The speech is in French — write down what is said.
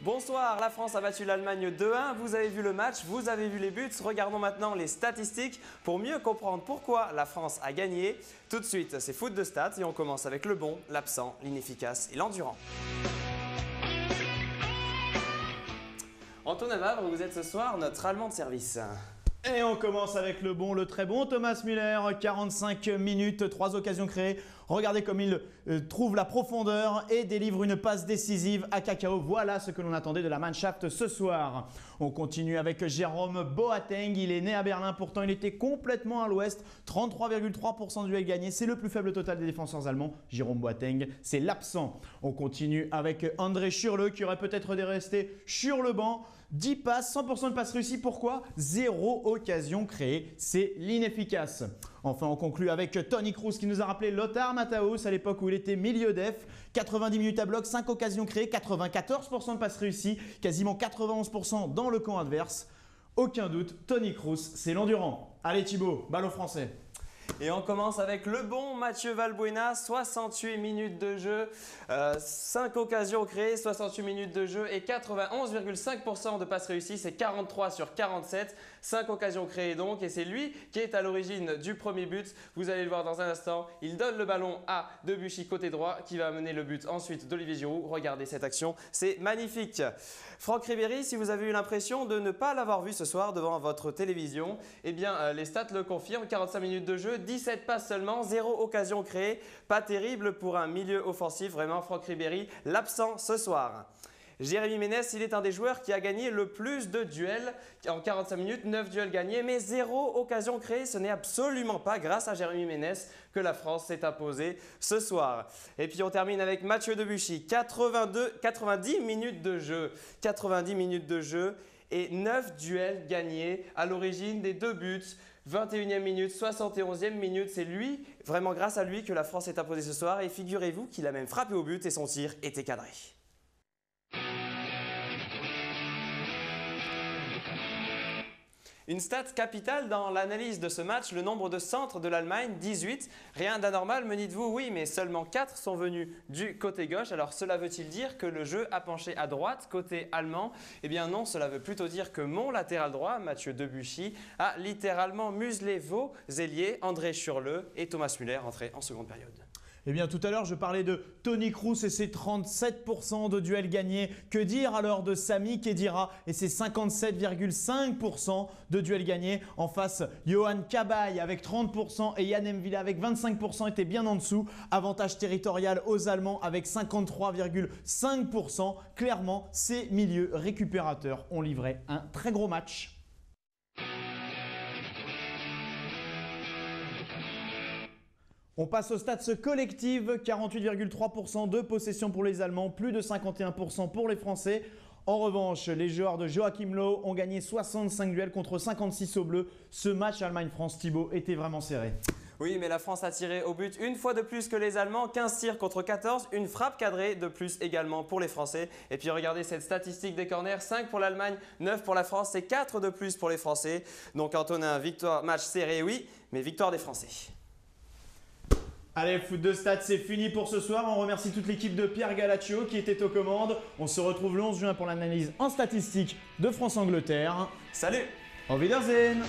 Bonsoir, la France a battu l'Allemagne 2-1. Vous avez vu le match, vous avez vu les buts. Regardons maintenant les statistiques pour mieux comprendre pourquoi la France a gagné. Tout de suite, c'est Foot de Stats et on commence avec le bon, l'absent, l'inefficace et l'endurant. Antonin Vabre, vous êtes ce soir notre Allemand de service. Et on commence avec le bon, le très bon Thomas Müller, 45 minutes, 3 occasions créées. Regardez comme il trouve la profondeur et délivre une passe décisive à Kakao. Voilà ce que l'on attendait de la Mannschaft ce soir. On continue avec Jérôme Boateng. Il est né à Berlin, pourtant il était complètement à l'ouest. 33,3% de duels gagnés. C'est le plus faible total des défenseurs allemands. Jérôme Boateng, c'est l'absent. On continue avec André Schürrle qui aurait peut-être dû rester sur le banc. 10 passes, 100% de passes réussies. Pourquoi? 0 occasion créée. C'est l'inefficace. Enfin, on conclut avec Toni Kroos qui nous a rappelé Lothar Matthäus à l'époque où il était milieu def. 90 minutes à bloc, 5 occasions créées, 94% de passes réussies, quasiment 91% dans le camp adverse. Aucun doute, Toni Kroos, c'est l'endurant. Allez Thibaut, balle aux Français. Et on commence avec le bon Mathieu Valbuena, 68 minutes de jeu, 5 occasions créées, 68 minutes de jeu et 91,5% de passes réussies, c'est 43 sur 47, 5 occasions créées donc et c'est lui qui est à l'origine du premier but. Vous allez le voir dans un instant, il donne le ballon à Debuchy côté droit qui va amener le but ensuite d'Olivier Giroud. Regardez cette action, c'est magnifique. Franck Ribéry, si vous avez eu l'impression de ne pas l'avoir vu ce soir devant votre télévision, eh bien les stats le confirment, 45 minutes de jeu, 17 passes seulement, 0 occasion créée. Pas terrible pour un milieu offensif, vraiment Franck Ribéry, l'absent ce soir. Jérémy Ménès, il est un des joueurs qui a gagné le plus de duels en 45 minutes, 9 duels gagnés, mais 0 occasion créée. Ce n'est absolument pas grâce à Jérémy Ménès que la France s'est imposée ce soir. Et puis on termine avec Mathieu Debuchy, 90 minutes de jeu, 90 minutes de jeu et 9 duels gagnés à l'origine des 2 buts. 21e minute, 71e minute, c'est lui, vraiment grâce à lui que la France s'est imposée ce soir et figurez-vous qu'il a même frappé au but et son tir était cadré. Une stat capitale dans l'analyse de ce match, le nombre de centres de l'Allemagne, 18. Rien d'anormal, me dites-vous, oui, mais seulement 4 sont venus du côté gauche. Alors cela veut-il dire que le jeu a penché à droite, côté allemand? Eh bien non, cela veut plutôt dire que mon latéral droit, Mathieu Debuchy, a littéralement muselé vos ailiers, André Schürrle et Thomas Müller, entrés en seconde période. Eh bien tout à l'heure je parlais de Toni Kroos et ses 37% de duels gagnés. Que dire alors de Sami Khedira et ses 57,5% de duels gagnés? En face, Yohan Cabaye avec 30% et Yann M'Vila avec 25% étaient bien en dessous. Avantage territorial aux Allemands avec 53,5%. Clairement, ces milieux récupérateurs ont livré un très gros match. On passe aux stats collectives, 48,3% de possession pour les Allemands, plus de 51% pour les Français. En revanche, les joueurs de Joachim Löw ont gagné 65 duels contre 56 aux Bleus. Ce match Allemagne-France, Thibaut, était vraiment serré. Oui, mais la France a tiré au but une fois de plus que les Allemands, 15 tirs contre 14, une frappe cadrée de plus également pour les Français. Et puis regardez cette statistique des corners, 5 pour l'Allemagne, 9 pour la France, c'est 4 de plus pour les Français. Donc Antonin, victoire, match serré, oui, mais victoire des Français. Allez, Foot de Stats, c'est fini pour ce soir. On remercie toute l'équipe de Pierre Galaccio qui était aux commandes. On se retrouve le 11 juin pour l'analyse en statistique de France-Angleterre. Salut! Auf Wiedersehen!